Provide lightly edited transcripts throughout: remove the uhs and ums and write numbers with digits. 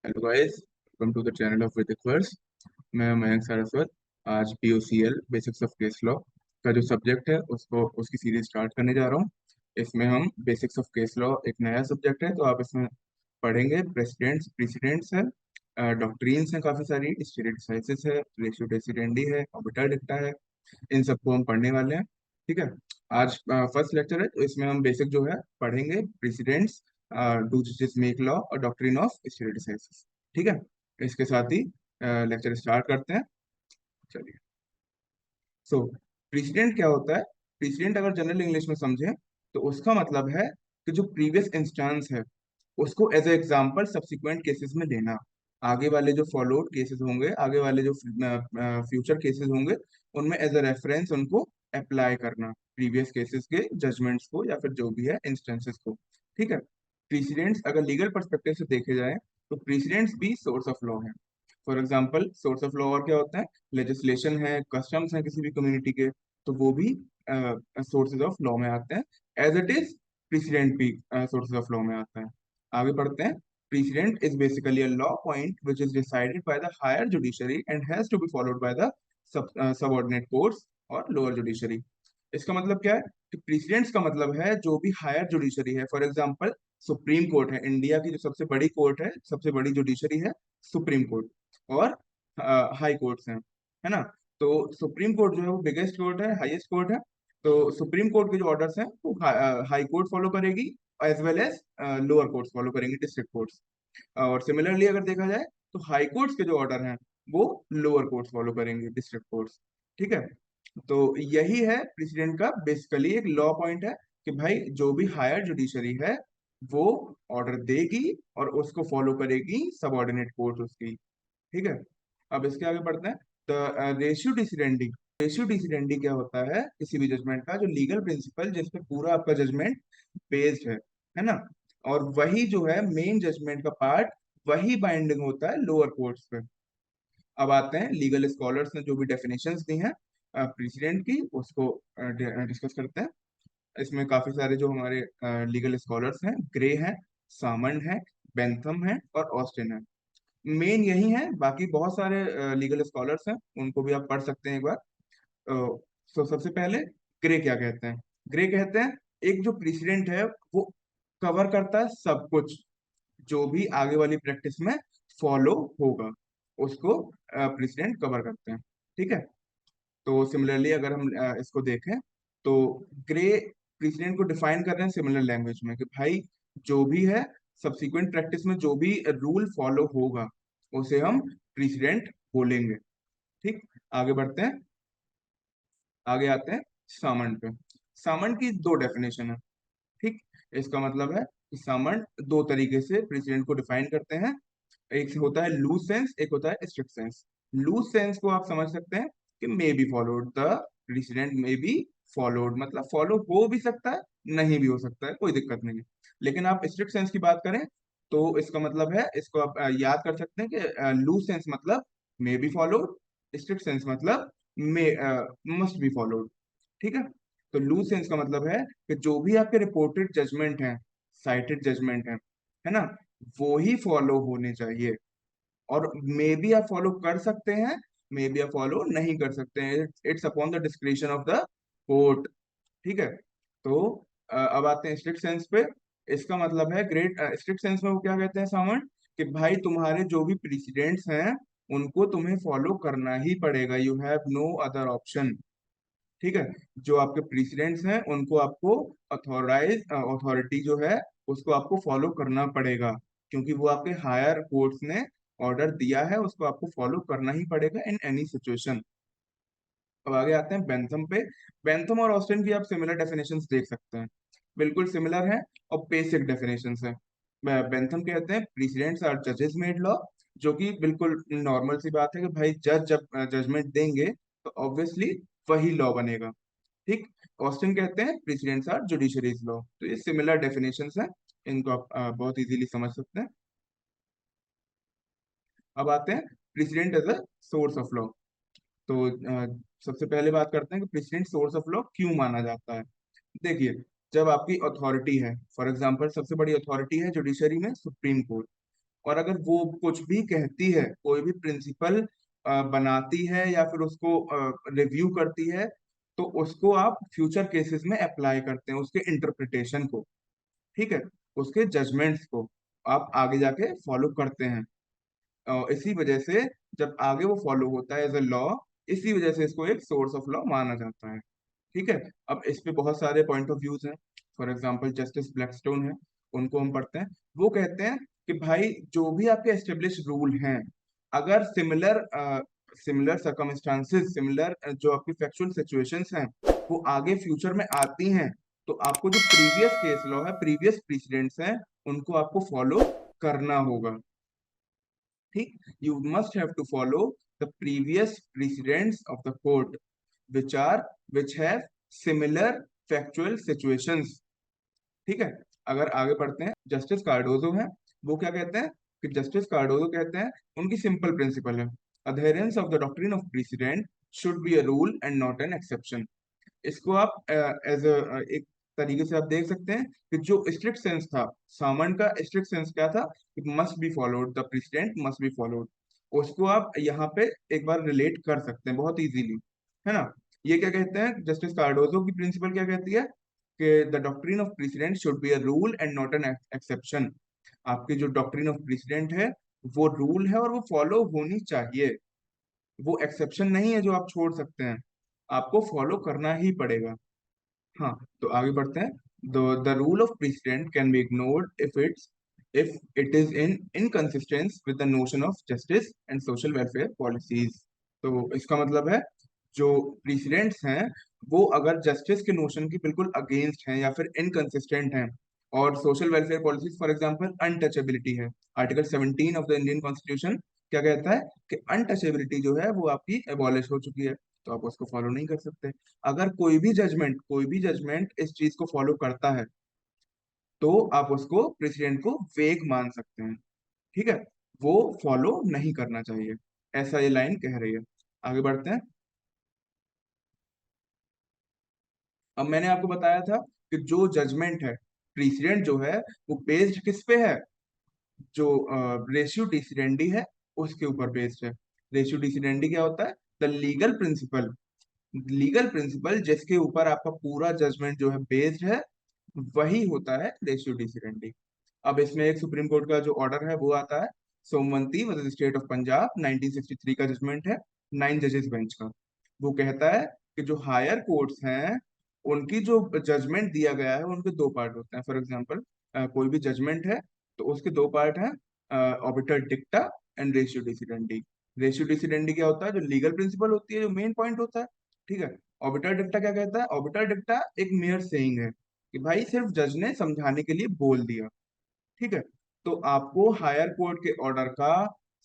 Hello guys, welcome to the channel of Vedic verse. मैं मयंक सारस्वत। आज POCL basics of case law का जो subject है उसकी सीरीज स्टार्ट करने जा रहा हूँ। इसमें हम बेसिक्स ऑफ केस लॉ एक नया सब्जेक्ट है, तो आप इसमें पढ़ेंगे प्रेसिडेंट्स प्रीसिडेंट्स है, डॉक्ट्रिन्स हैं, काफ़ी सारी स्टेट डिसाइसिस है, रेशियो डेसिडेंडी है, ऑर्बिटल डिक्टा है। इन सबको हम पढ़ने वाले हैं। ठीक है। आज फर्स्ट लेक्चर है, तो इसमें हम बेसिक जो है पढ़ेंगे precedents, do justice make law और डॉक्ट्रिन ऑफ स्टेट डिसाइसिस। ठीक है। इसके साथ ही लेक्चर स्टार्ट करते हैं। चलिए। सो प्रेसिडेंट क्या होता है? प्रेसिडेंट अगर जनरल इंग्लिश में समझें तो उसका मतलब है कि जो प्रीवियस इंस्टेंस है उसको as a example subsequent cases में लेना। आगे वाले जो फॉलोड केसेस होंगे, आगे वाले जो फ्यूचर केसेस होंगे, उनमें एज ए रेफरेंस उनको अप्लाई करना, प्रीवियस केसेस के जजमेंट्स को या फिर जो भी है इंस्टेंसेस को। ठीक है। प्रेसिडेंट्स अगर लीगल पर्सपेक्टिव से देखे जाए तो प्रेसिडेंट्स भी सोर्स ऑफ लॉ है। For example source of law और क्या होता है? लेजिस्लेशन है, कस्टम्स है किसी भी कम्युनिटी के, तो वो भी सोर्सेज ऑफ लॉ में आते हैं। एज इट इज प्रेसिडेंट भी सोर्सेज ऑफ लॉ में आता है। आगे बढ़ते हैं। Precedent is basically a law point which is decided by the higher judiciary and has to be followed by the subordinate courts और लोअर जुडिशरी। इसका मतलब क्या है? कि प्रेसिडेंट्स का मतलब है जो भी हायर जुडिशरी है। फॉर एग्जाम्पल सुप्रीम कोर्ट है, इंडिया की जो सबसे बड़ी कोर्ट है, सबसे बड़ी जुडिशरी है सुप्रीम कोर्ट। और हाई कोर्ट्स हैं, है ना। तो सुप्रीम कोर्ट जो है वो बिगेस्ट कोर्ट है, हाईएस्ट कोर्ट है। तो सुप्रीम कोर्ट के जो ऑर्डर्स हैं वो हाई कोर्ट फॉलो करेगी, as well as lower courts follow करेंगे, डिस्ट्रिक्ट कोर्ट्स। और सिमिलरली अगर देखा जाए तो हाई कोर्ट्स के जो ऑर्डर हैं वो लोअर कोर्ट्स फॉलो करेंगे, डिस्ट्रिक्ट कोर्ट्स। ठीक है। तो यही है प्रेसिडेंट का बेसिकली एक लॉ पॉइंट है कि भाई जो भी हायर जुडिशरी है वो ऑर्डर देगी और उसको फॉलो करेगी सबऑर्डिनेट कोर्ट उसकी। ठीक है। अब इसके आगे बढ़ते हैं। The ratio decidendi. Ratio decidendi क्या होता है? किसी भी जजमेंट का जो लीगल प्रिंसिपल जिस पे पूरा आपका जजमेंट बेस्ड है ना। और वही जो है मेन जजमेंट का पार्ट, वही बाइंडिंग होता है लोअर कोर्ट्स पे। अब आते हैं लीगल स्कॉलर्स ने जो भी डेफिनेशंस दी हैं प्रेसिडेंट की, उसको डिस्कस करते हैं। इसमें काफी सारे जो हमारे लीगल स्कॉलर्स हैं, ग्रे हैं, सामंड है, बेंथम है और ऑस्टिन है। मेन यही है, बाकी बहुत सारे लीगल स्कॉलर्स हैं, उनको भी आप पढ़ सकते हैं एक बार। सो सबसे पहले ग्रे क्या कहते हैं? ग्रे कहते हैं एक जो प्रेसिडेंट है वो कवर करता है सब कुछ, जो भी आगे वाली प्रैक्टिस में फॉलो होगा उसको प्रेसिडेंट कवर करते हैं। ठीक है। तो सिमिलरली अगर हम इसको देखें तो ग्रे प्रेसिडेंट को डिफाइन कर रहे हैं सिमिलर लैंग्वेज में कि भाई जो भी है सब्सिक्वेंट प्रैक्टिस में जो भी रूल फॉलो होगा उसे हम प्रेसिडेंट बोलेंगे। ठीक। आगे बढ़ते हैं। आगे आते हैं सामंड पे। सामंड की दो डेफिनेशन है। ठीक। इसका मतलब है कि सामंड दो तरीके से प्रेसिडेंट को डिफाइन करते हैं। एक होता है लूज सेंस, एक होता है स्ट्रिक्ट सेंस। लूज सेंस को आप समझ सकते हैं कि may be followed, the president may be followed, मतलब फॉलो हो भी सकता है, नहीं भी हो सकता है, कोई दिक्कत नहीं है। लेकिन आप स्ट्रिक्ट सेंस की बात करें तो इसका मतलब है, इसको आप याद कर सकते हैं कि लूज सेंस मतलब may be followed, strict sense मतलब मे मस्ट बी फॉलोड। ठीक है। तो लूज सेंस का मतलब है कि जो भी आपके रिपोर्टेड जजमेंट हैं, साइटेड जजमेंट है ना, वो ही फॉलो होने चाहिए। और मे बी आप फॉलो कर सकते हैं, मे बी आप फॉलो नहीं कर सकते हैं, it's upon the description of the court. ठीक है। तो अब आते हैं स्ट्रिक्ट सेंस पे। इसका मतलब है ग्रेट स्ट्रिक्ट सेंस में वो क्या कहते हैं सामन, कि भाई तुम्हारे जो भी प्रेसिडेंट्स हैं उनको तुम्हें फॉलो करना ही पड़ेगा, you have no other option. ठीक है। जो आपके प्रेसिडेंट्स हैं उनको आपको अथॉरिटी जो है उसको आपको फॉलो करना पड़ेगा, क्योंकि वो आपके हायर कोर्ट्स ने ऑर्डर दिया है, उसको आपको फॉलो करना ही पड़ेगा इन एनी सिचुएशन। अब आगे आते हैं बेंथम पे। बेंथम और ऑस्टिन की आप सिमिलर डेफिनेशंस देख सकते हैं, बिल्कुल सिमिलर है और बेसिक डेफिनेशंस हैं। बेंथम कहते हैं प्रेसिडेंट्स आर जजेस मेड लॉ, जो कि बिल्कुल नॉर्मल सी बात है कि भाई जज जब जजमेंट देंगे तो ऑब्वियसली वही लॉ बनेगा। ठीक। ऑस्टिन कहते हैं प्रेसिडेंट्स आर जुडिशरीज लॉ। तो ये सिमिलर डेफिनेशंस हैं, इनको आप बहुत इजीली समझ सकते हैं। अब आते हैं precedent as a source of law. तो सबसे पहले बात करते हैं कि प्रेसिडेंट सोर्स ऑफ लॉ क्यों माना जाता है। देखिए, जब आपकी अथॉरिटी है, फॉर एग्जांपल सबसे बड़ी अथॉरिटी है जुडिशरी में सुप्रीम कोर्ट, और अगर वो कुछ भी कहती है, कोई भी प्रिंसिपल बनाती है या फिर उसको रिव्यू करती है, तो उसको आप फ्यूचर केसेस में अप्लाई करते हैं, उसके इंटरप्रिटेशन को, ठीक है, उसके जजमेंट्स को आप आगे जाके फॉलो करते हैं। इसी वजह से जब आगे वो फॉलो होता है एज अ लॉ, इसी वजह से इसको एक सोर्स ऑफ लॉ माना जाता है। ठीक है। अब इस पे बहुत सारे पॉइंट ऑफ व्यूज हैं। फॉर एग्जांपल जस्टिस ब्लैकस्टोन है, उनको हम पढ़ते हैं। वो कहते हैं कि भाई जो भी आपके एस्टेब्लिश रूल हैं, अगर सिमिलर सिमिलर सर्कमस्टांसेस, सिमिलर जो आपकी फैक्चुअल सिचुएशंस हैं, वो आगे फ्यूचर में आती हैं, तो आपको जो प्रीवियस केस लॉ है, प्रीवियस प्रेसिडेंट्स हैं, उनको आपको फॉलो करना होगा। ठीक, you must have to follow the previous precedents of the court which are which have similar factual situations. ठीक है। अगर आगे बढ़ते हैं, जस्टिस कार्डोजो हैं, वो क्या कहते हैं कि जस्टिस कार्डोजो कहते हैं, उनकी सिंपल प्रिंसिपल है, adherence of the doctrine of president should be a rule and not an exception. इसको आप एज एक तरीके से आप देख सकते हैं कि जो स्ट्रिक्ट सेंस था, सामन का स्ट्रिक्ट सेंस क्या था, कि must be followed, the president must be followed, उसको आप यहाँ पे एक बार रिलेट कर सकते हैं बहुत इजीली, है ना। ये क्या कहते हैं, जस्टिस कार्डोजो की प्रिंसिपल क्या कहती है कि the doctrine of president should be a rule and not an exception. आपकी जो डॉक्ट्रिन ऑफ प्रेसिडेंट है, वो रूल है और वो फॉलो होनी चाहिए, वो एक्सेप्शन नहीं है जो आप छोड़ सकते हैं, आपको फॉलो करना ही पड़ेगा। हाँ, तो आगे बढ़ते हैं। The rule of precedent can be ignored if it is in inconsistence with the notion of justice and social welfare policies. तो इसका मतलब है, जो प्रेसिडेंट्स हैं, वो अगर जस्टिस के नोशन की बिल्कुल अगेंस्ट हैं या फिर इनकंसिस्टेंट हैं, और social welfare policies, for example untouchability है, article 17 of the Indian constitution क्या कहता है कि अनटचेबिलिटी जो है वो आपकी एबॉलिश हो चुकी है, तो आप उसको फॉलो नहीं कर सकते। अगर कोई भी जजमेंट इस चीज को फॉलो करता है, तो आप उसको प्रेसिडेंट को वेग मान सकते हैं। ठीक है, वो फॉलो नहीं करना चाहिए, ऐसा ये लाइन कह रही है। आगे बढ़ते हैं। अब मैंने आपको बताया था कि जो जजमेंट है, प्रेसिडेंट जो है, वो बेस्ड किस पे है, जो रेशियो डिसिडेंडी है, उसके ऊपर बेस्ड है। रेशियो डिसिडेंडी क्या होता है, द लीगल प्रिंसिपल जिसके ऊपर आपका पूरा जजमेंट जो है बेस्ड है, वही होता है रेशियो डिसिडेंडी। अब इसमें एक सुप्रीम कोर्ट का जो ऑर्डर है वो आता है, सोमवंती वर्सेस स्टेट ऑफ पंजाब 1963 का जजमेंट है, 9 जजेस बेंच का। वो कहता है कि जो हायर कोर्ट्स हैं, उनकी जो जजमेंट दिया गया है, उनके दो पार्ट होते हैं। फॉर एग्जांपल, कोई भी जजमेंट है, तो उसके दो पार्ट हैं, obiter डिक्टा and ratio decidendi. Ratio decidendi क्या होता है, जो लीगल प्रिंसिपल होती है, जो मेन पॉइंट होता है। ठीक है। ऑबिटर डिक्टा क्या कहता है, ऑबिटर डिक्टा एक मेयर सेइंग है कि भाई सिर्फ जज ने समझाने के लिए बोल दिया। ठीक है। तो आपको हायर कोर्ट के ऑर्डर का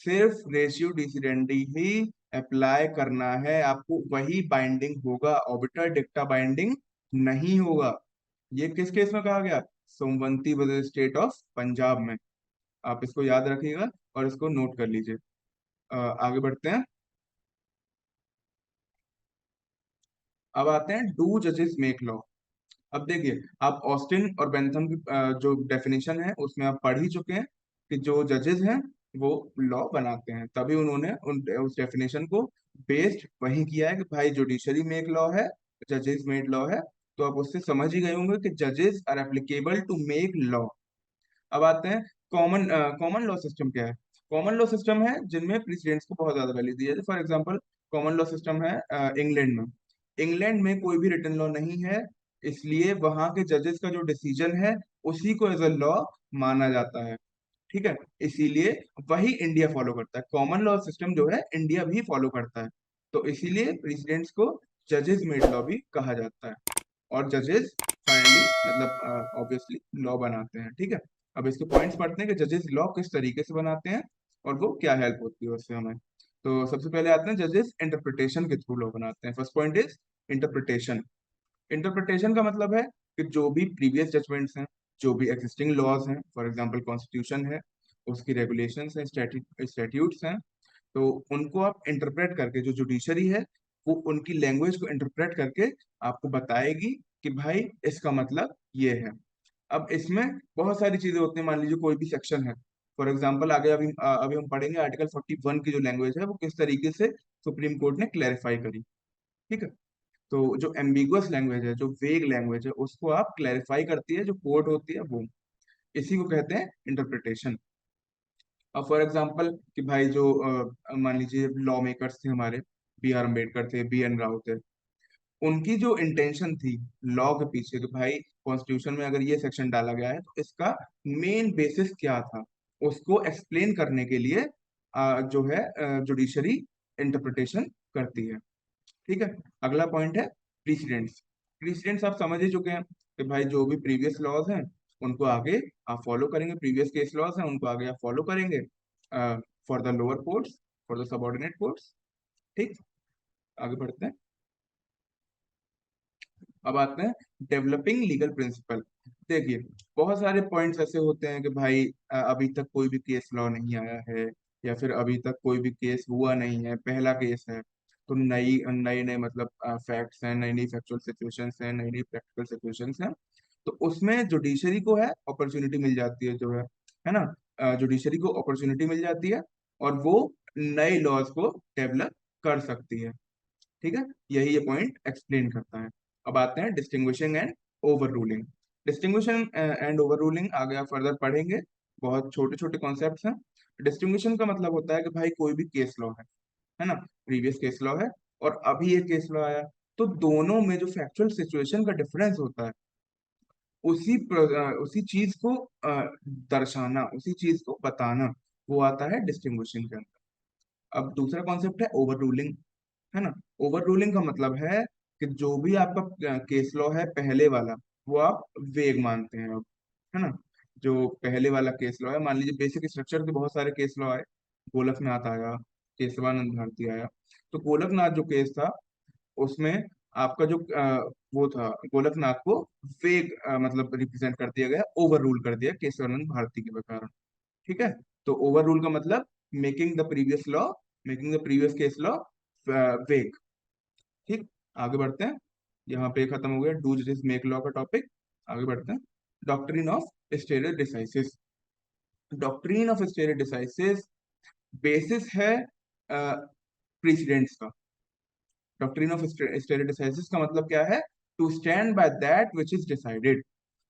सिर्फ रेशियो डिसिडेंडी ही अप्लाई करना है, आपको वही बाइंडिंग होगा, ऑबिटर डिक्टा बाइंडिंग नहीं होगा। ये किस केस में कहा गया, सोमवंती वर्सेस स्टेट ऑफ पंजाब में। आप इसको याद रखिएगा और इसको नोट कर लीजिए। आगे बढ़ते हैं। अब आते हैं डू जजेस मेक लॉ। अब देखिए, आप ऑस्टिन और बेंथम की जो डेफिनेशन है उसमें आप पढ़ ही चुके हैं कि जो जजेस हैं वो लॉ बनाते हैं, तभी उन्होंने उस डेफिनेशन को बेस्ड वही किया है कि भाई जुडिशरी में एक लॉ है, जजेस मेड लॉ है। तो आप उससे समझ ही गए होंगे कि जजेस are applicable to make law. अब आते हैं, कॉमन कॉमन लॉ सिस्टम क्या है। कॉमन लॉ सिस्टम है जिनमें प्रेसिडेंट्स को बहुत ज्यादा वैल्यू दी जाती है। For example, common law system है इंग्लैंड में। इंग्लैंड में कोई भी रिटन लॉ नहीं है, इसलिए वहां के जजेस का जो डिसीजन है, उसी को एज अ लॉ माना जाता है। ठीक है। इसीलिए वही इंडिया फॉलो करता है, कॉमन लॉ सिस्टम जो है इंडिया भी फॉलो करता है। तो इसीलिए प्रेसिडेंट्स को जजेस मेड लॉ भी कहा जाता है, और जजेस फाइनली मतलब ऑब्वियसली लॉ बनाते हैं। ठीक है। अब इसके पॉइंट्स पढ़ते हैं कि जजेस लॉ किस तरीके से बनाते हैं और वो क्या हेल्प होती है उससे हमें। तो सबसे पहले आते हैं, जजेस इंटरप्रिटेशन के थ्रू लॉ बनाते हैं। First point is interpretation. Interpretation का मतलब है कि जो भी प्रीवियस जजमेंट्स हैं, जो भी एग्जिस्टिंग लॉज हैं, फॉर एग्जांपल कॉन्स्टिट्यूशन है, उसकी रेगुलेशंस हैं, स्टैट्यूट्स हैं, तो उनको आप इंटरप्रेट करके, जो जुडिशरी है वो उनकी लैंग्वेज को इंटरप्रेट करके आपको बताएगी कि भाई इसका मतलब ये है। अब इसमें बहुत सारी चीजें होती हैं, मान लीजिए कोई भी सेक्शन है, फॉर एग्जाम्पल आगे अभी हम पढ़ेंगे आर्टिकल 41 की जो लैंग्वेज है वो किस तरीके से सुप्रीम कोर्ट ने क्लैरिफाई करी। ठीक है। तो जो एम्बिगुअस लैंग्वेज है, जो वेग लैंग्वेज है, उसको आप क्लैरिफाई करती है जो कोर्ट होती है वो, इसी को कहते हैं इंटरप्रिटेशन। अब फॉर एग्जाम्पल कि भाई जो मान लीजिए लॉ मेकर्स थे हमारे, बी आर अम्बेडकर थे, बी एन राव थे, उनकी जो इंटेंशन थी लॉ के पीछे कि भाई कॉन्स्टिट्यूशन में अगर ये सेक्शन डाला गया है तो इसका मेन बेसिस क्या था, उसको एक्सप्लेन करने के लिए जो है जुडिशरी इंटरप्रिटेशन करती है। ठीक है। अगला पॉइंट है प्रीसिडेंट्स। प्रीसिडेंट्स आप समझ ही चुके हैं कि भाई जो भी प्रीवियस लॉज हैं उनको आगे आप फॉलो करेंगे, प्रीवियस केस लॉज हैं उनको आगे आप फॉलो करेंगे for the lower courts, for the subordinate courts. ठीक। आगे बढ़ते हैं। अब आते हैं डेवलपिंग लीगल प्रिंसिपल। देखिए बहुत सारे पॉइंट्स ऐसे होते हैं कि भाई अभी तक कोई भी केस लॉ नहीं आया है, या फिर अभी तक कोई भी केस हुआ नहीं है, पहला केस है, तो नई नए नए मतलब फैक्ट्स हैं, नई नई फैक्चुअल सिचुएशंस हैं, नई नई प्रैक्टिकल सिचुएशंस हैं। तो उसमें जुडिशरी को है अपॉर्चुनिटी मिल जाती है जो है ना, जुडिशरी को अपॉर्चुनिटी मिल जाती है और वो नए लॉज को डेवलप कर सकती है। ठीक है। यही ये पॉइंट एक्सप्लेन करता है। अब आते हैं distinguishing and overruling. Distinguishing and overruling आगे आप फर्दर पढ़ेंगे, बहुत छोटे छोटे कॉन्सेप्ट्स हैं। डिस्टिंग्विशन का मतलब होता है कि भाई कोई भी केस लॉ है ना, प्रीवियस केस लॉ है और अभी ये केस लॉ आया, तो दोनों में जो फैक्चुअल सिचुएशन का डिफरेंस होता है उसी चीज को दर्शाना, उसी चीज को बताना, वो आता है डिस्टिंग्विशिंग के अंदर। अब दूसरा कॉन्सेप्ट है ओवर रूलिंग, है ना। ओवर रूलिंग का मतलब है कि जो भी आपका केस लॉ है पहले वाला, वो आप वेग मानते हैं अब, है ना। जो पहले वाला केस लॉ है, मान लीजिए बेसिक स्ट्रक्चर के बहुत सारे केस लॉ आए, गोलकनाथ आया, केशवानंद भारती आया। तो गोलकनाथ जो केस था उसमें आपका जो वो था, गोलकनाथ को वेग मतलब रिप्रेजेंट कर दिया गया, ओवर रूल कर दिया केशवानंद भारती के कारण। ठीक है। तो ओवर रूल का मतलब making the previous law, making the previous case law वेग। ठीक। आगे बढ़ते हैं। यहाँ पे खत्म हो गया डू जस्टिस मेक लॉ का टॉपिक। आगे बढ़ते हैं। Doctrine of stare decisis. Doctrine of stare decisis basis है प्रेसिडेंट्स का। डॉक्ट्रिन ऑफ स्टेरे डिसाइसिस का मतलब क्या है? To stand by that which is decided.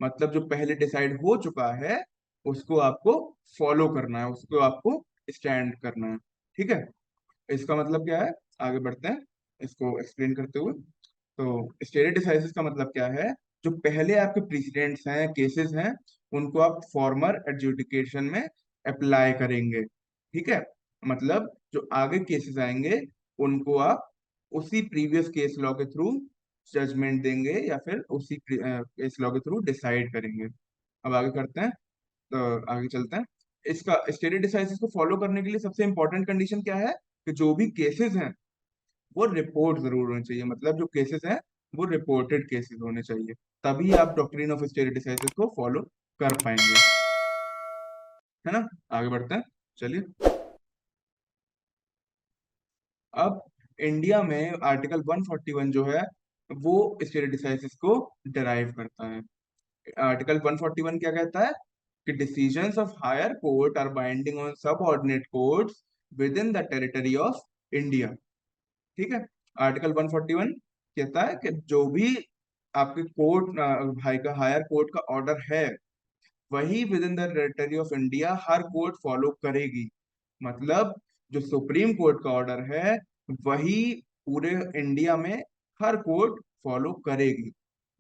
मतलब जो पहले डिसाइड हो चुका है उसको आपको फॉलो करना है, उसको आपको स्टैंड करना है। ठीक है। इसका मतलब क्या है? आगे बढ़ते हैं इसको एक्सप्लेन करते हुए। तो स्टेरे डिसाइसिस का मतलब क्या है? जो पहले आपके प्रेसिडेंट्स हैं, केसेस हैं, उनको आप फॉर्मर एडजुडिकेशन में अप्लाई करेंगे। ठीक है। मतलब जो आगे केसेस आएंगे उनको आप उसी प्रीवियस केस लॉ के थ्रू जजमेंट देंगे या फिर उसी केस लॉ के थ्रू डिसाइड करेंगे। अब आगे करते हैं, तो आगे चलते हैं। इसका स्टेरे डिसाइसिस को फॉलो करने के लिए सबसे इंपॉर्टेंट कंडीशन क्या है? कि जो भी केसेस हैं वो रिपोर्ट जरूर होनी चाहिए, मतलब जो केसेस हैं वो रिपोर्टेड केसेस होने चाहिए, तभी आप डॉक्ट्रिन ऑफ स्टेट डिसाइसिस को फॉलो कर पाएंगे। है ना। आगे बढ़ते हैं, चलिए। अब इंडिया में आर्टिकल 141 जो है वो स्टेट डिसाइसिस को डिराइव करता है। आर्टिकल 141 क्या कहता है? कि decisions of higher court are binding on subordinate courts within the territory of India. ठीक है। आर्टिकल 141 कहता है कि जो भी आपके कोर्ट भाई का हायर कोर्ट का ऑर्डर है वही with in the territory of India her court follow करेगी। मतलब जो सुप्रीम कोर्ट का ऑर्डर है वही पूरे इंडिया में हर कोर्ट फॉलो करेगी।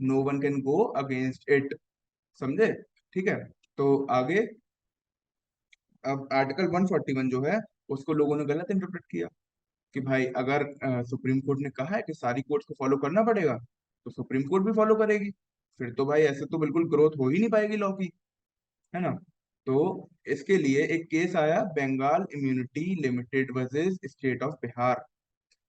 No one can go against it. समझे? ठीक है। तो आगे, अब आर्टिकल 141 जो है उसको लोगों ने गलत इंटरप्रेट किया कि भाई अगर सुप्रीम कोर्ट ने कहा है कि सारी कोर्ट्स को फॉलो करना पड़ेगा तो सुप्रीम कोर्ट भी फॉलो करेगी, फिर तो भाई ऐसे तो बिल्कुल ग्रोथ हो ही नहीं पाएगी लॉ की, है ना। तो इसके लिए एक केस आया, Bengal immunity limited versus state of Bihar.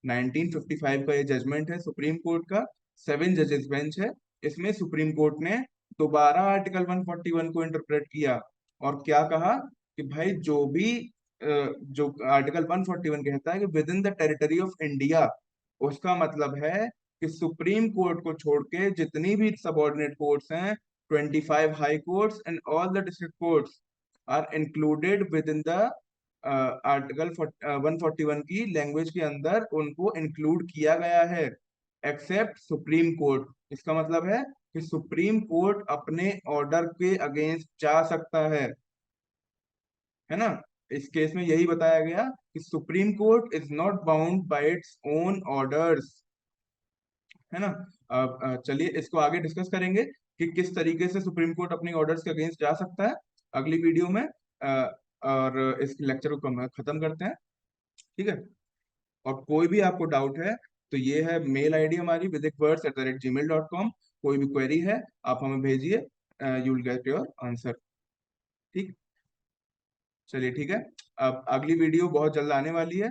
1955 का ये जजमेंट है सुप्रीम कोर्ट का, 7 जजेस बेंच है। इसमें सुप्रीम कोर्ट ने दोबारा आर्टिकल 141 को इंटरप्रेट किया और क्या कहा कि भाई जो भी जो आर्टिकल 141 कहता है कि with in the territory of India, उसका मतलब है कि सुप्रीम कोर्ट को छोड़ के जितनी भी सबऑर्डिनेट कोर्ट्स हैं, 25 high courts and all the district courts, are included within the article 141 की लैंग्वेज के अंदर उनको इंक्लूड किया गया है, एक्सेप्ट सुप्रीम कोर्ट। इसका मतलब है कि सुप्रीम कोर्ट अपने ऑर्डर के अगेंस्ट जा सकता है ना। इस केस में यही बताया गया कि supreme court is not bound by its own orders, है ना। अब चलिए इसको आगे डिस्कस करेंगे कि किस तरीके से सुप्रीम कोर्ट अपनी ऑर्डर्स के अगेंस्ट जा सकता है अगली वीडियो में। और इस लेक्चर को खत्म करते हैं, ठीक है। और कोई भी आपको डाउट है तो ये है मेल आईडी हमारी vidicwords@gmail.com। कोई भी क्वेरी है आप हमें भेजिए, you will get your answer. ठीक, चलिए ठीक है। अब अगली वीडियो बहुत जल्द आने वाली है।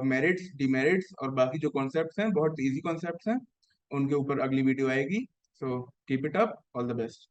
मेरिट्स डिमेरिट्स और बाकी जो कॉन्सेप्ट्स हैं, बहुत इजी कॉन्सेप्ट्स हैं, उनके ऊपर अगली वीडियो आएगी। So keep it up, all the best.